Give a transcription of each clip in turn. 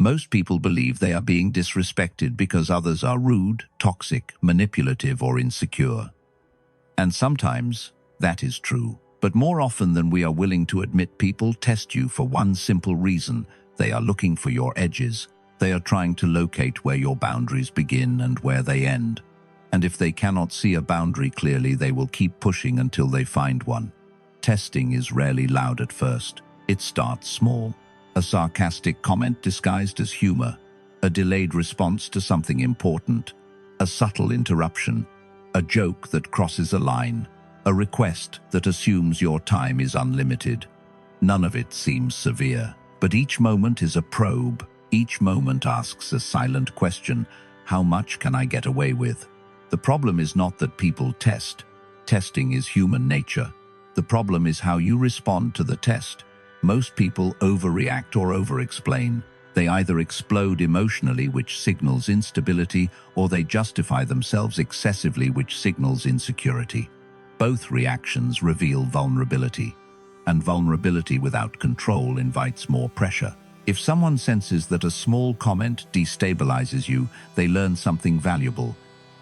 Most people believe they are being disrespected because others are rude, toxic, manipulative, or insecure. And sometimes that is true. But more often than we are willing to admit, people test you for one simple reason. They are looking for your edges. They are trying to locate where your boundaries begin and where they end. And if they cannot see a boundary clearly, they will keep pushing until they find one. Testing is rarely loud at first. It starts small. A sarcastic comment disguised as humor, a delayed response to something important, a subtle interruption, a joke that crosses a line, a request that assumes your time is unlimited. None of it seems severe, but each moment is a probe. Each moment asks a silent question: how much can I get away with? The problem is not that people test. Testing is human nature. The problem is how you respond to the test. Most people overreact or over-explain. They either explode emotionally, which signals instability, or they justify themselves excessively, which signals insecurity. Both reactions reveal vulnerability, and vulnerability without control invites more pressure. If someone senses that a small comment destabilizes you, they learn something valuable.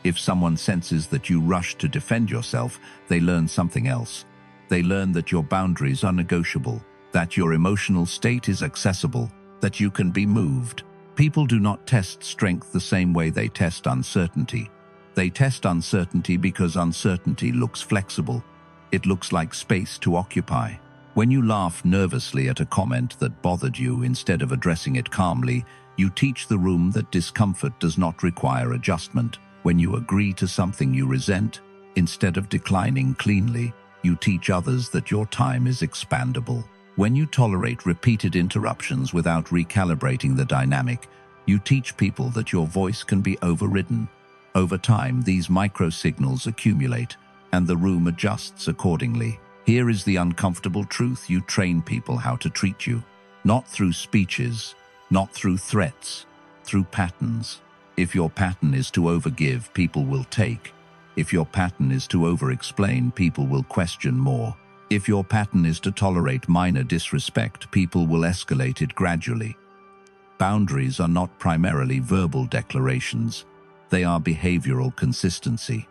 If someone senses that you rush to defend yourself, they learn something else. They learn that your boundaries are negotiable, that your emotional state is accessible, that you can be moved. People do not test strength the same way they test uncertainty. They test uncertainty because uncertainty looks flexible. It looks like space to occupy. When you laugh nervously at a comment that bothered you instead of addressing it calmly, you teach the room that discomfort does not require adjustment. When you agree to something you resent, instead of declining cleanly, you teach others that your time is expandable. When you tolerate repeated interruptions without recalibrating the dynamic, you teach people that your voice can be overridden. Over time, these micro-signals accumulate, and the room adjusts accordingly. Here is the uncomfortable truth: you train people how to treat you. Not through speeches, not through threats, through patterns. If your pattern is to overgive, people will take. If your pattern is to over-explain, people will question more. If your pattern is to tolerate minor disrespect, people will escalate it gradually. Boundaries are not primarily verbal declarations. They are behavioral consistency.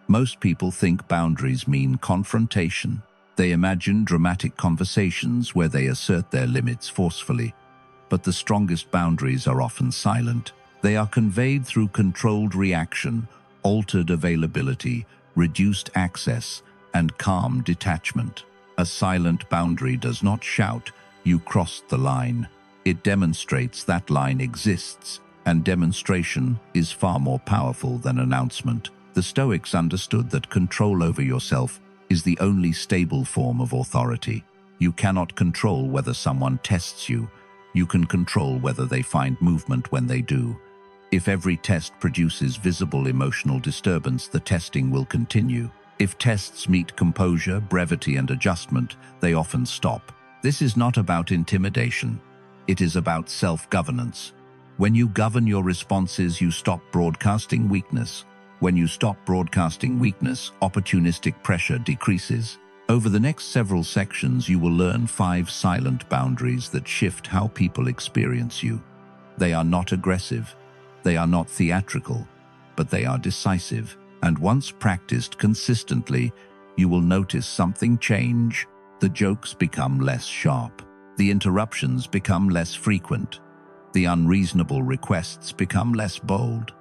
Most people think boundaries mean confrontation. They imagine dramatic conversations where they assert their limits forcefully. But the strongest boundaries are often silent. They are conveyed through controlled reaction, altered availability, reduced access, and calm detachment. A silent boundary does not shout, "You crossed the line." It demonstrates that line exists, and demonstration is far more powerful than announcement. The Stoics understood that control over yourself is the only stable form of authority. You cannot control whether someone tests you. You can control whether they find movement when they do. If every test produces visible emotional disturbance, the testing will continue. If tests meet composure, brevity, and adjustment, they often stop. This is not about intimidation. It is about self-governance. When you govern your responses, you stop broadcasting weakness. When you stop broadcasting weakness, opportunistic pressure decreases. Over the next several sections, you will learn 5 silent boundaries that shift how people experience you. They are not aggressive. They are not theatrical, but they are decisive. And once practiced consistently, you will notice something change. The jokes become less sharp. The interruptions become less frequent. The unreasonable requests become less bold.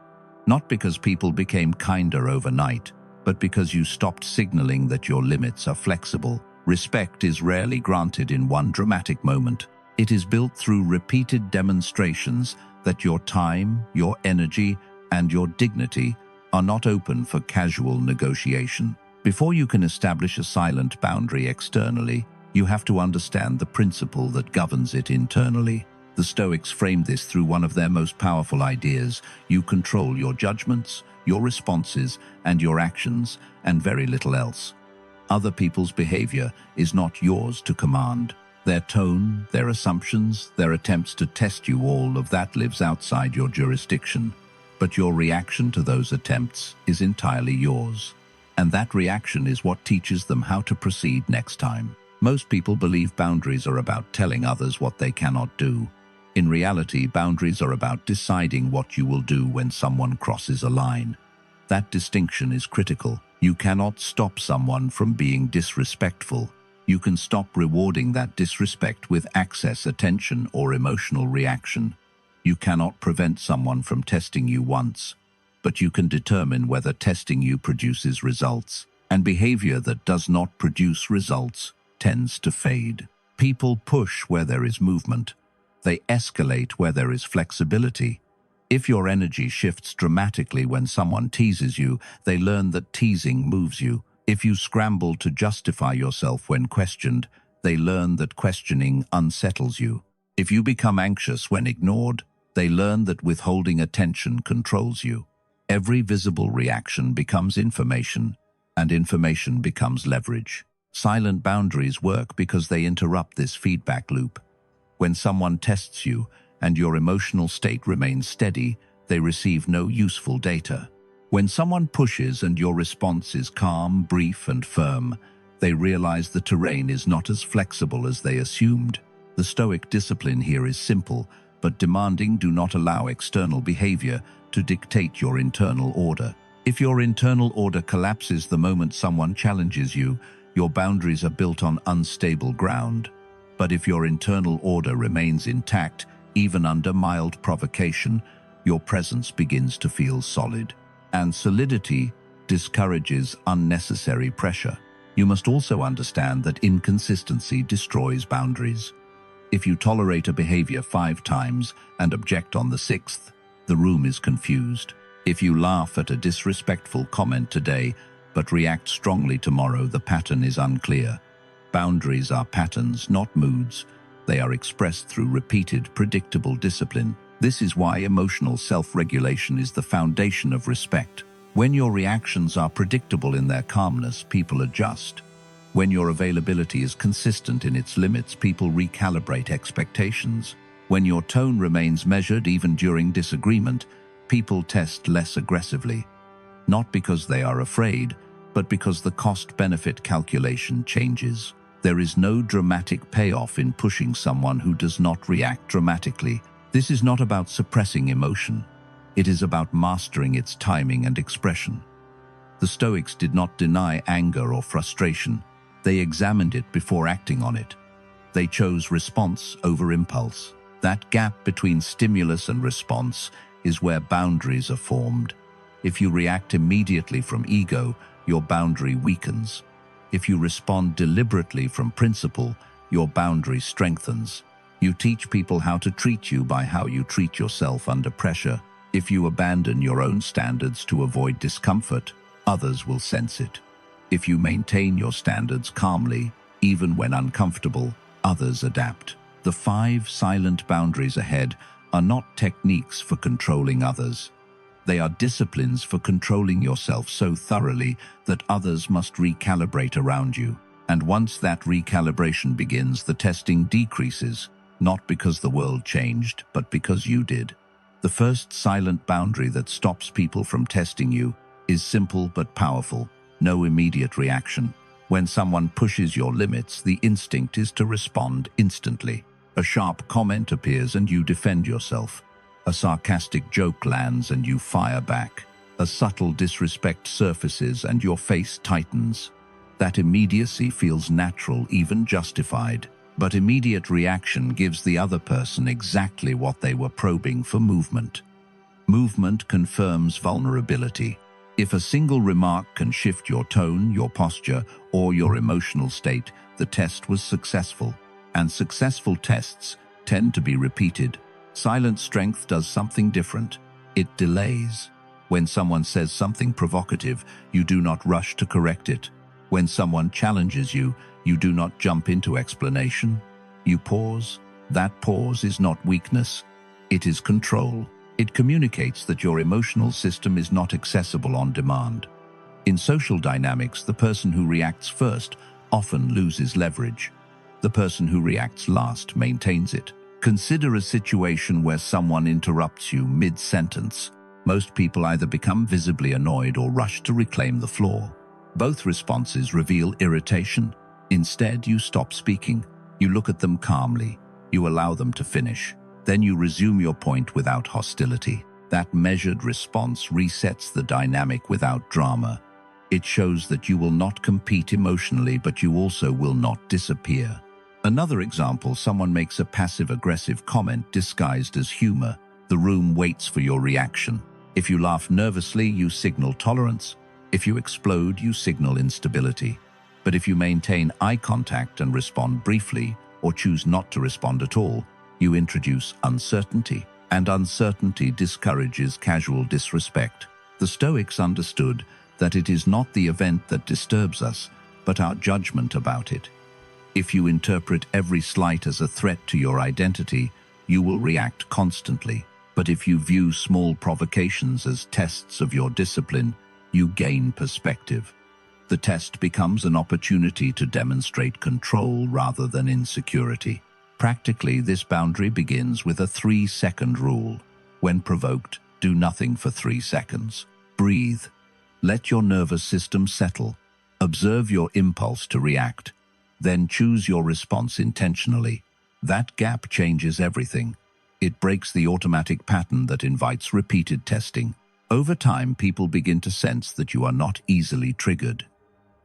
Not because people became kinder overnight, but because you stopped signaling that your limits are flexible. Respect is rarely granted in one dramatic moment. It is built through repeated demonstrations that your time, your energy, and your dignity are not open for casual negotiation. Before you can establish a silent boundary externally, you have to understand the principle that governs it internally. The Stoics framed this through one of their most powerful ideas: you control your judgments, your responses, and your actions, and very little else. Other people's behavior is not yours to command. Their tone, their assumptions, their attempts to test you, all of that lives outside your jurisdiction. But your reaction to those attempts is entirely yours. And that reaction is what teaches them how to proceed next time. Most people believe boundaries are about telling others what they cannot do. In reality, boundaries are about deciding what you will do when someone crosses a line. That distinction is critical. You cannot stop someone from being disrespectful. You can stop rewarding that disrespect with access, attention, or emotional reaction. You cannot prevent someone from testing you once, but you can determine whether testing you produces results. And behavior that does not produce results tends to fade. People push where there is movement. They escalate where there is flexibility. If your energy shifts dramatically when someone teases you, they learn that teasing moves you. If you scramble to justify yourself when questioned, they learn that questioning unsettles you. If you become anxious when ignored, they learn that withholding attention controls you. Every visible reaction becomes information, and information becomes leverage. Silent boundaries work because they interrupt this feedback loop. When someone tests you and your emotional state remains steady, they receive no useful data. When someone pushes and your response is calm, brief, and firm, they realize the terrain is not as flexible as they assumed. The Stoic discipline here is simple, but demanding. Do not allow external behavior to dictate your internal order. If your internal order collapses the moment someone challenges you, your boundaries are built on unstable ground. But if your internal order remains intact, even under mild provocation, your presence begins to feel solid. And solidity discourages unnecessary pressure. You must also understand that inconsistency destroys boundaries. If you tolerate a behavior 5 times and object on the 6th, the room is confused. If you laugh at a disrespectful comment today, but react strongly tomorrow, the pattern is unclear. Boundaries are patterns, not moods. They are expressed through repeated, predictable discipline. This is why emotional self-regulation is the foundation of respect. When your reactions are predictable in their calmness, people adjust. When your availability is consistent in its limits, people recalibrate expectations. When your tone remains measured even during disagreement, people test less aggressively. Not because they are afraid, but because the cost-benefit calculation changes. There is no dramatic payoff in pushing someone who does not react dramatically. This is not about suppressing emotion. It is about mastering its timing and expression. The Stoics did not deny anger or frustration. They examined it before acting on it. They chose response over impulse. That gap between stimulus and response is where boundaries are formed. If you react immediately from ego, your boundary weakens. If you respond deliberately from principle, your boundary strengthens. You teach people how to treat you by how you treat yourself under pressure. If you abandon your own standards to avoid discomfort, others will sense it. If you maintain your standards calmly, even when uncomfortable, others adapt. The 5 silent boundaries ahead are not techniques for controlling others. They are disciplines for controlling yourself so thoroughly that others must recalibrate around you. And once that recalibration begins, the testing decreases, not because the world changed, but because you did. The first silent boundary that stops people from testing you is simple but powerful: no immediate reaction. When someone pushes your limits, the instinct is to respond instantly. A sharp comment appears and you defend yourself. A sarcastic joke lands and you fire back. A subtle disrespect surfaces and your face tightens. That immediacy feels natural, even justified. But immediate reaction gives the other person exactly what they were probing for: movement. Movement confirms vulnerability. If a single remark can shift your tone, your posture, or your emotional state, the test was successful. And successful tests tend to be repeated. Silent strength does something different. It delays. When someone says something provocative, you do not rush to correct it. When someone challenges you, you do not jump into explanation. You pause. That pause is not weakness. It is control. It communicates that your emotional system is not accessible on demand. In social dynamics, the person who reacts first often loses leverage. The person who reacts last maintains it. Consider a situation where someone interrupts you mid-sentence. Most people either become visibly annoyed or rush to reclaim the floor. Both responses reveal irritation. Instead, you stop speaking. You look at them calmly. You allow them to finish. Then you resume your point without hostility. That measured response resets the dynamic without drama. It shows that you will not compete emotionally, but you also will not disappear. Another example, someone makes a passive-aggressive comment disguised as humor. The room waits for your reaction. If you laugh nervously, you signal tolerance. If you explode, you signal instability. But if you maintain eye contact and respond briefly, or choose not to respond at all, you introduce uncertainty. And uncertainty discourages casual disrespect. The Stoics understood that it is not the event that disturbs us, but our judgment about it. If you interpret every slight as a threat to your identity, you will react constantly. But if you view small provocations as tests of your discipline, you gain perspective. The test becomes an opportunity to demonstrate control rather than insecurity. Practically, this boundary begins with a 3-second rule. When provoked, do nothing for 3 seconds. Breathe. Let your nervous system settle. Observe your impulse to react. Then choose your response intentionally. That gap changes everything. It breaks the automatic pattern that invites repeated testing. Over time, people begin to sense that you are not easily triggered.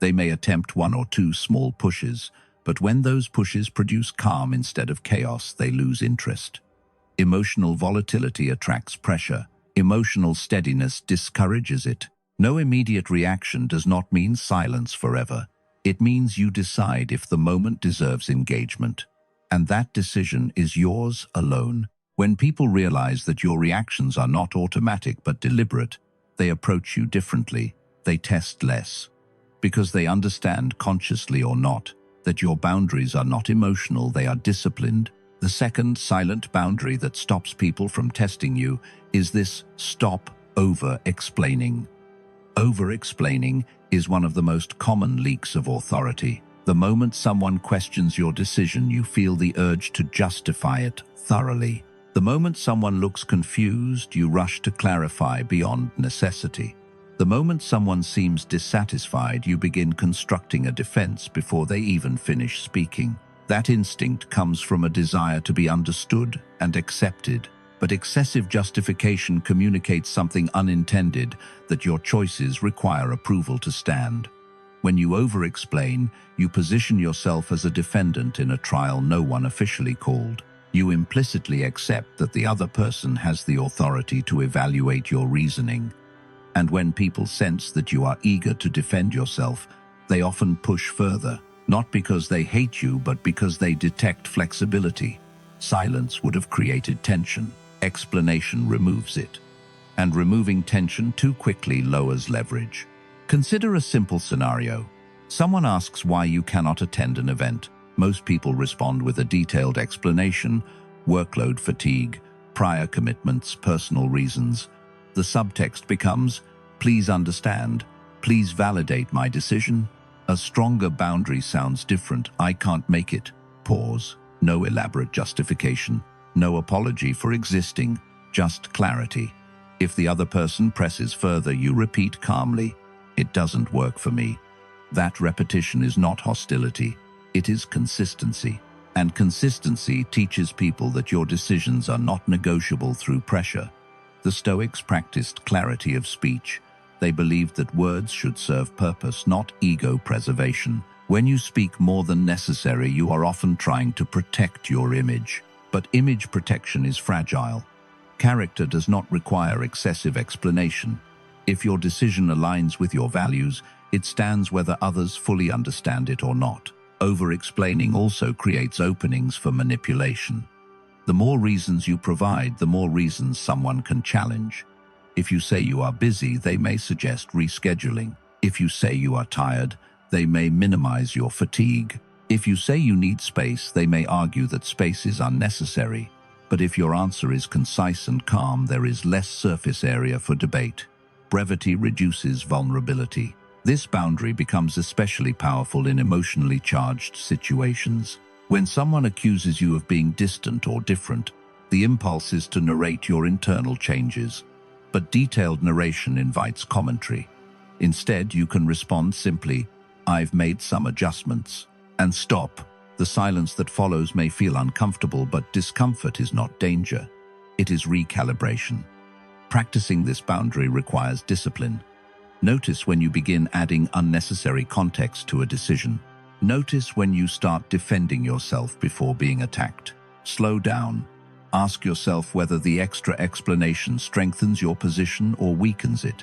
They may attempt 1 or 2 small pushes, but when those pushes produce calm instead of chaos, they lose interest. Emotional volatility attracts pressure. Emotional steadiness discourages it. No immediate reaction does not mean silence forever. It means you decide if the moment deserves engagement. And that decision is yours alone. When people realize that your reactions are not automatic but deliberate, they approach you differently. They test less. Because they understand, consciously or not, that your boundaries are not emotional, they are disciplined. The second silent boundary that stops people from testing you is this: stop over-explaining. Over-explaining is one of the most common leaks of authority. The moment someone questions your decision, you feel the urge to justify it thoroughly. The moment someone looks confused, you rush to clarify beyond necessity. The moment someone seems dissatisfied, you begin constructing a defense before they even finish speaking. That instinct comes from a desire to be understood and accepted. But excessive justification communicates something unintended, that your choices require approval to stand. When you over-explain, you position yourself as a defendant in a trial no one officially called. You implicitly accept that the other person has the authority to evaluate your reasoning. And when people sense that you are eager to defend yourself, they often push further, not because they hate you, but because they detect flexibility. Silence would have created tension. Explanation removes it. And removing tension too quickly lowers leverage. Consider a simple scenario. Someone asks why you cannot attend an event. Most people respond with a detailed explanation: workload fatigue, prior commitments, personal reasons. The subtext becomes, please understand, please validate my decision. A stronger boundary sounds different: I can't make it. Pause. No elaborate justification. No apology for existing, just clarity. If the other person presses further, you repeat calmly, it doesn't work for me. That repetition is not hostility, it is consistency. And consistency teaches people that your decisions are not negotiable through pressure. The Stoics practiced clarity of speech. They believed that words should serve purpose, not ego preservation. When you speak more than necessary, you are often trying to protect your image. But image protection is fragile. Character does not require excessive explanation. If your decision aligns with your values, it stands whether others fully understand it or not. Over-explaining also creates openings for manipulation. The more reasons you provide, the more reasons someone can challenge. If you say you are busy, they may suggest rescheduling. If you say you are tired, they may minimize your fatigue. If you say you need space, they may argue that space is unnecessary. But if your answer is concise and calm, there is less surface area for debate. Brevity reduces vulnerability. This boundary becomes especially powerful in emotionally charged situations. When someone accuses you of being distant or different, the impulse is to narrate your internal changes. But detailed narration invites commentary. Instead, you can respond simply, I've made some adjustments. And stop. The silence that follows may feel uncomfortable, but discomfort is not danger. It is recalibration. Practicing this boundary requires discipline. Notice when you begin adding unnecessary context to a decision. Notice when you start defending yourself before being attacked. Slow down. Ask yourself whether the extra explanation strengthens your position or weakens it.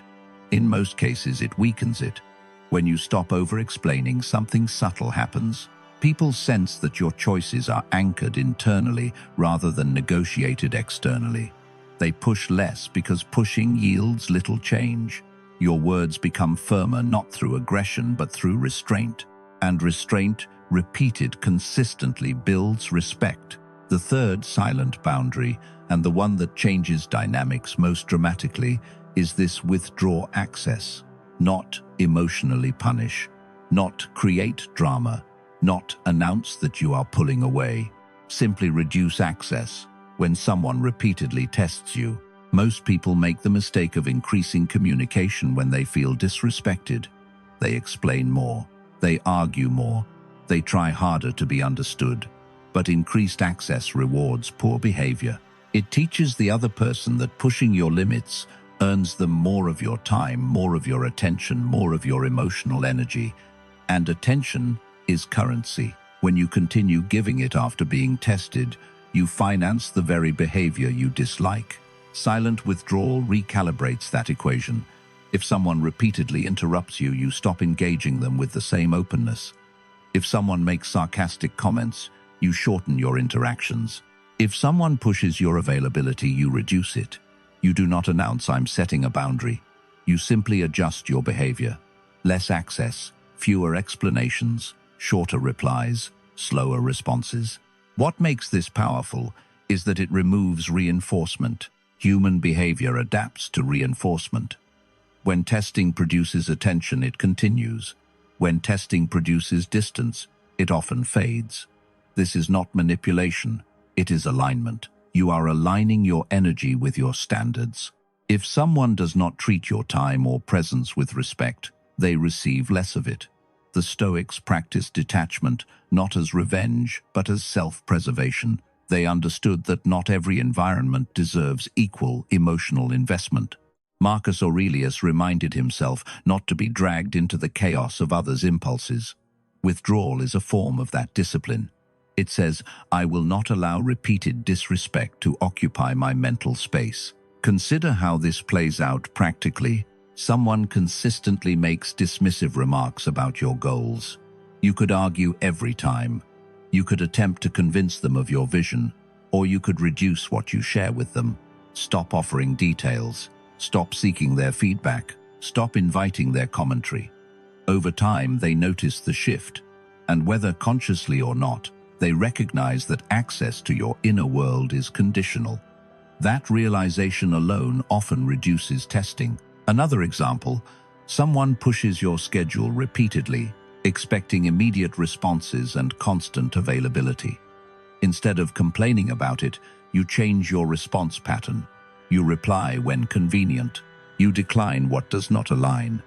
In most cases, it weakens it. When you stop over-explaining, something subtle happens. People sense that your choices are anchored internally rather than negotiated externally. They push less because pushing yields little change. Your words become firmer not through aggression but through restraint. And restraint, repeated consistently, builds respect. The third silent boundary, and the one that changes dynamics most dramatically, is this: withdraw access. Not emotionally punish, not create drama, not announce that you are pulling away. Simply reduce access. When someone repeatedly tests you, most people make the mistake of increasing communication when they feel disrespected. They explain more, they argue more, they try harder to be understood. But increased access rewards poor behavior. It teaches the other person that pushing your limits earns them more of your time, more of your attention, more of your emotional energy. And attention is currency. When you continue giving it after being tested, you finance the very behavior you dislike. Silent withdrawal recalibrates that equation. If someone repeatedly interrupts you, you stop engaging them with the same openness. If someone makes sarcastic comments, you shorten your interactions. If someone pushes your availability, you reduce it. You do not announce, "I'm setting a boundary." You simply adjust your behavior. Less access, fewer explanations, shorter replies, slower responses. What makes this powerful is that it removes reinforcement. Human behavior adapts to reinforcement. When testing produces attention, it continues. When testing produces distance, it often fades. This is not manipulation, it is alignment. You are aligning your energy with your standards. If someone does not treat your time or presence with respect, they receive less of it. The Stoics practiced detachment not as revenge, but as self-preservation. They understood that not every environment deserves equal emotional investment. Marcus Aurelius reminded himself not to be dragged into the chaos of others' impulses. Withdrawal is a form of that discipline. It says, "I will not allow repeated disrespect to occupy my mental space." Consider how this plays out practically. Someone consistently makes dismissive remarks about your goals. You could argue every time. You could attempt to convince them of your vision, or you could reduce what you share with them. Stop offering details. Stop seeking their feedback. Stop inviting their commentary. Over time, they notice the shift, and whether consciously or not, they recognize that access to your inner world is conditional. That realization alone often reduces testing. Another example, someone pushes your schedule repeatedly, expecting immediate responses and constant availability. Instead of complaining about it, you change your response pattern. You reply when convenient. You decline what does not align.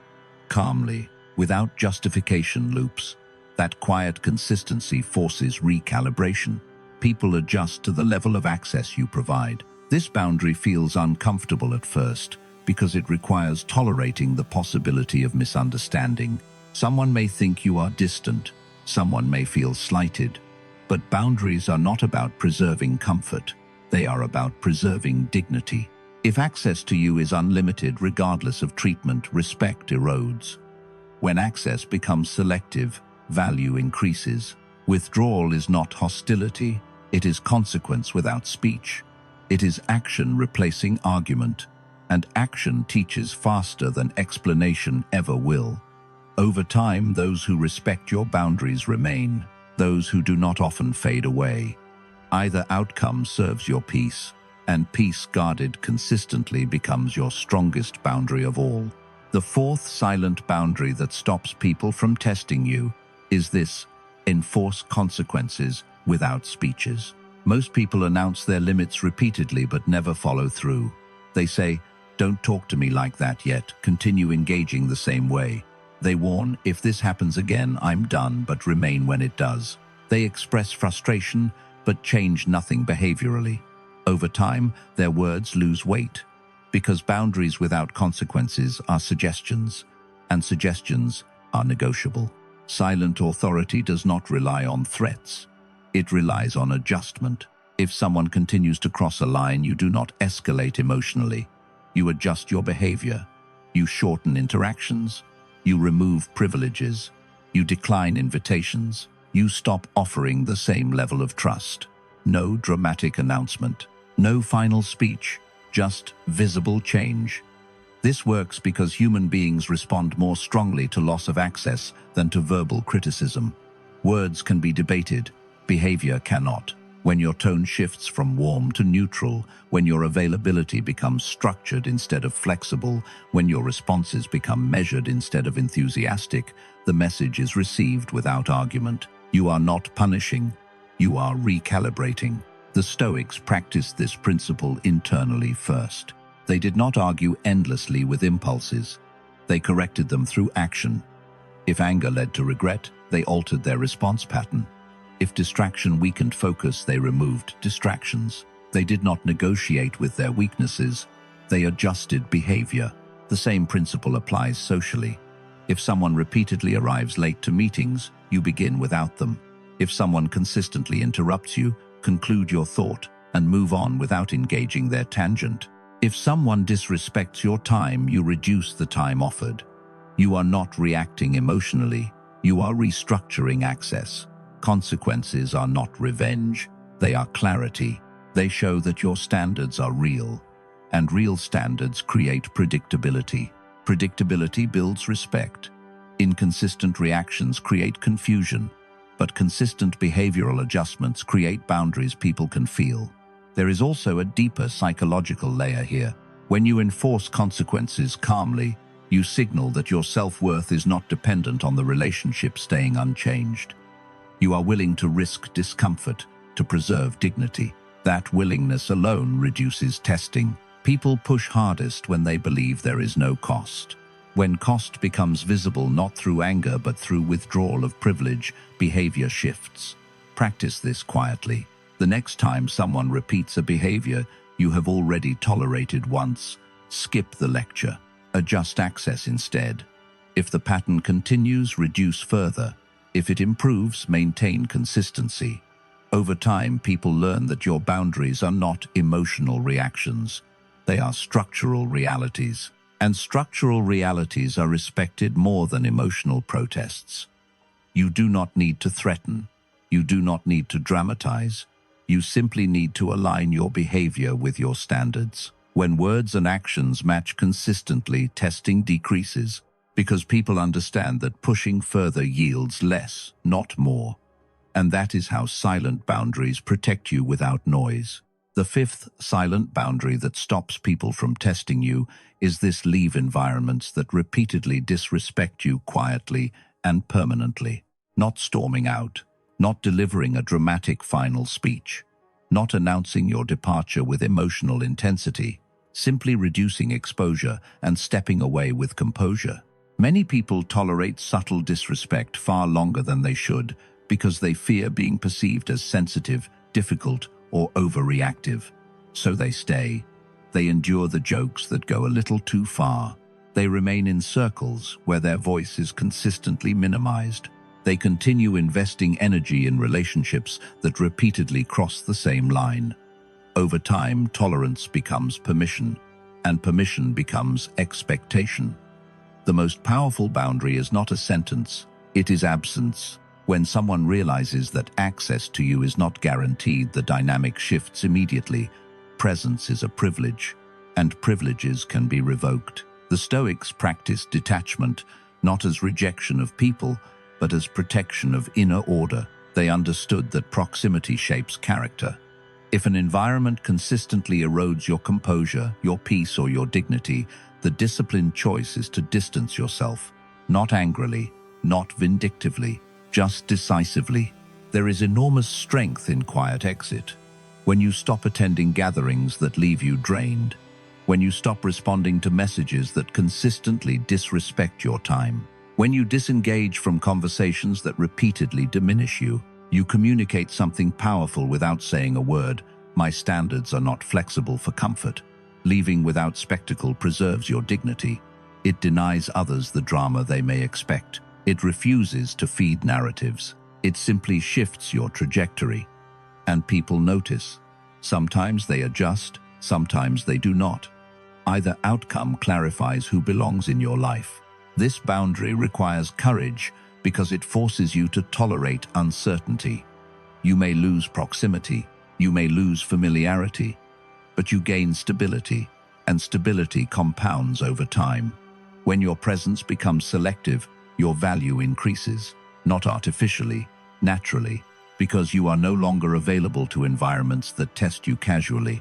Calmly, without justification loops. That quiet consistency forces recalibration. People adjust to the level of access you provide. This boundary feels uncomfortable at first because it requires tolerating the possibility of misunderstanding. Someone may think you are distant. Someone may feel slighted. But boundaries are not about preserving comfort. They are about preserving dignity. If access to you is unlimited regardless of treatment, respect erodes. When access becomes selective, value increases. Withdrawal is not hostility, it is consequence without speech. It is action replacing argument, and action teaches faster than explanation ever will. Over time, those who respect your boundaries remain, those who do not often fade away. Either outcome serves your peace, and peace guarded consistently becomes your strongest boundary of all. The fourth silent boundary that stops people from testing you is this: enforce consequences without speeches. Most people announce their limits repeatedly but never follow through. They say, "Don't talk to me like that yet, continue engaging the same way." They warn, "If this happens again, I'm done," but remain when it does. They express frustration, but change nothing behaviorally. Over time, their words lose weight, because boundaries without consequences are suggestions, and suggestions are negotiable. Silent authority does not rely on threats. It relies on adjustment. If someone continues to cross a line, you do not escalate emotionally. You adjust your behavior. You shorten interactions. You remove privileges. You decline invitations. You stop offering the same level of trust. No dramatic announcement. No final speech. Just visible change. This works because human beings respond more strongly to loss of access than to verbal criticism. Words can be debated, behavior cannot. When your tone shifts from warm to neutral, when your availability becomes structured instead of flexible, when your responses become measured instead of enthusiastic, the message is received without argument. You are not punishing, you are recalibrating. The Stoics practiced this principle internally first. They did not argue endlessly with impulses. They corrected them through action. If anger led to regret, they altered their response pattern. If distraction weakened focus, they removed distractions. They did not negotiate with their weaknesses. They adjusted behavior. The same principle applies socially. If someone repeatedly arrives late to meetings, you begin without them. If someone consistently interrupts you, conclude your thought and move on without engaging their tangent. If someone disrespects your time, you reduce the time offered. You are not reacting emotionally, you are restructuring access. Consequences are not revenge, they are clarity. They show that your standards are real, and real standards create predictability. Predictability builds respect. Inconsistent reactions create confusion, but consistent behavioral adjustments create boundaries people can feel. There is also a deeper psychological layer here. When you enforce consequences calmly, you signal that your self-worth is not dependent on the relationship staying unchanged. You are willing to risk discomfort to preserve dignity. That willingness alone reduces testing. People push hardest when they believe there is no cost. When cost becomes visible not through anger but through withdrawal of privilege, behavior shifts. Practice this quietly. The next time someone repeats a behavior you have already tolerated once, skip the lecture. Adjust access instead. If the pattern continues, reduce further. If it improves, maintain consistency. Over time, people learn that your boundaries are not emotional reactions. They are structural realities. And structural realities are respected more than emotional protests. You do not need to threaten. You do not need to dramatize. You simply need to align your behavior with your standards. When words and actions match consistently, testing decreases, because people understand that pushing further yields less, not more. And that is how silent boundaries protect you without noise. The fifth silent boundary that stops people from testing you is this: leave environments that repeatedly disrespect you quietly and permanently. Not storming out, not delivering a dramatic final speech, not announcing your departure with emotional intensity, simply reducing exposure and stepping away with composure. Many people tolerate subtle disrespect far longer than they should because they fear being perceived as sensitive, difficult, or overreactive. So they stay. They endure the jokes that go a little too far. They remain in circles where their voice is consistently minimized. They continue investing energy in relationships that repeatedly cross the same line. Over time, tolerance becomes permission, and permission becomes expectation. The most powerful boundary is not a sentence, it is absence. When someone realizes that access to you is not guaranteed, the dynamic shifts immediately. Presence is a privilege, and privileges can be revoked. The Stoics practiced detachment, not as rejection of people, but as protection of inner order. They understood that proximity shapes character. If an environment consistently erodes your composure, your peace, or your dignity, the disciplined choice is to distance yourself, not angrily, not vindictively, just decisively. There is enormous strength in quiet exit. When you stop attending gatherings that leave you drained, when you stop responding to messages that consistently disrespect your time, when you disengage from conversations that repeatedly diminish you, You communicate something powerful without saying a word. My standards are not flexible for comfort. Leaving without spectacle preserves your dignity. It denies others the drama they may expect. It refuses to feed narratives. It simply shifts your trajectory. And people notice. Sometimes they adjust, sometimes they do not. Either outcome clarifies who belongs in your life. This boundary requires courage because it forces you to tolerate uncertainty. You may lose proximity, you may lose familiarity, but you gain stability, and stability compounds over time. When your presence becomes selective, your value increases, not artificially, naturally, because you are no longer available to environments that test you casually.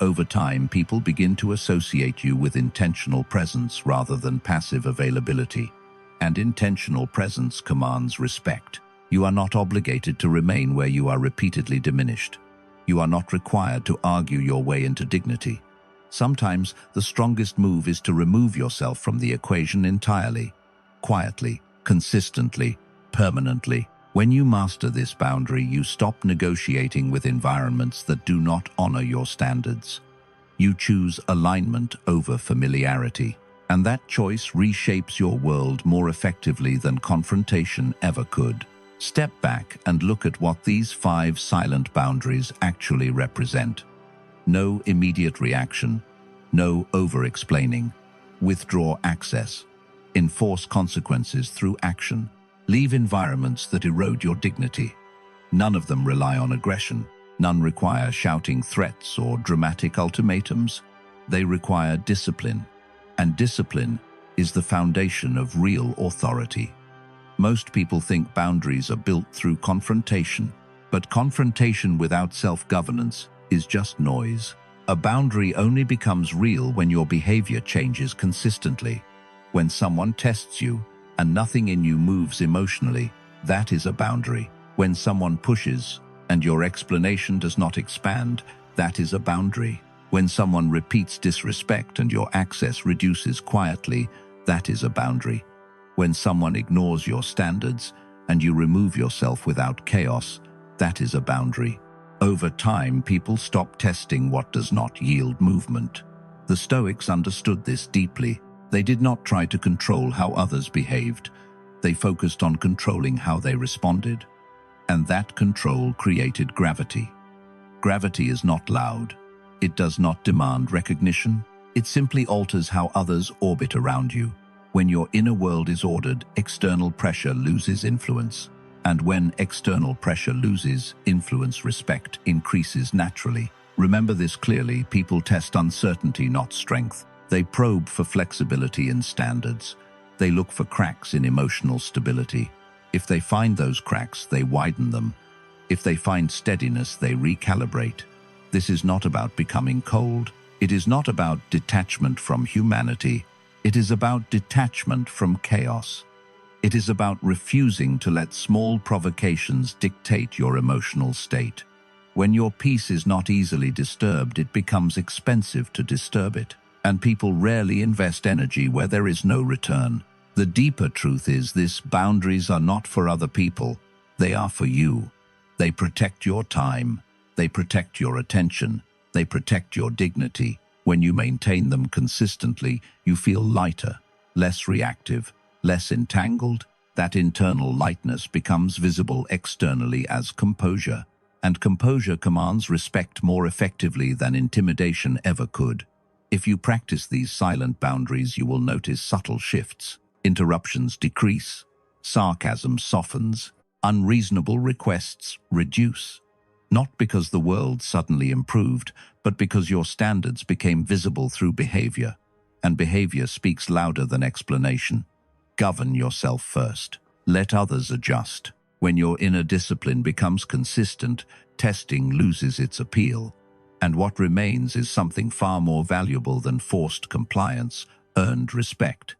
Over time, people begin to associate you with intentional presence rather than passive availability. And intentional presence commands respect. You are not obligated to remain where you are repeatedly diminished. You are not required to argue your way into dignity. Sometimes the strongest move is to remove yourself from the equation entirely, quietly, consistently, permanently. When you master this boundary, you stop negotiating with environments that do not honor your standards. You choose alignment over familiarity, and that choice reshapes your world more effectively than confrontation ever could. Step back and look at what these 5 silent boundaries actually represent. No immediate reaction, no over-explaining. Withdraw access. Enforce consequences through action. Leave environments that erode your dignity. None of them rely on aggression. None require shouting threats or dramatic ultimatums. They require discipline. And discipline is the foundation of real authority. Most people think boundaries are built through confrontation, but confrontation without self-governance is just noise. A boundary only becomes real when your behavior changes consistently. When someone tests you, and nothing in you moves emotionally, that is a boundary. When someone pushes, and your explanation does not expand, that is a boundary. When someone repeats disrespect and your access reduces quietly, that is a boundary. When someone ignores your standards, and you remove yourself without chaos, that is a boundary. Over time, people stop testing what does not yield movement. The Stoics understood this deeply. They did not try to control how others behaved. They focused on controlling how they responded. And that control created gravity. Gravity is not loud. It does not demand recognition. It simply alters how others orbit around you. When your inner world is ordered, external pressure loses influence. And when external pressure loses influence, respect increases naturally. Remember this clearly. People test uncertainty, not strength. They probe for flexibility in standards. They look for cracks in emotional stability. If they find those cracks, they widen them. If they find steadiness, they recalibrate. This is not about becoming cold. It is not about detachment from humanity. It is about detachment from chaos. It is about refusing to let small provocations dictate your emotional state. When your peace is not easily disturbed, it becomes expensive to disturb it. And people rarely invest energy where there is no return. The deeper truth is this: boundaries are not for other people. They are for you. They protect your time. They protect your attention. They protect your dignity. When you maintain them consistently, you feel lighter, less reactive, less entangled. That internal lightness becomes visible externally as composure. And composure commands respect more effectively than intimidation ever could. If you practice these silent boundaries, you will notice subtle shifts. Interruptions decrease, sarcasm softens, unreasonable requests reduce. Not because the world suddenly improved, but because your standards became visible through behavior. And behavior speaks louder than explanation. Govern yourself first. Let others adjust. When your inner discipline becomes consistent, testing loses its appeal. And what remains is something far more valuable than forced compliance: earned respect.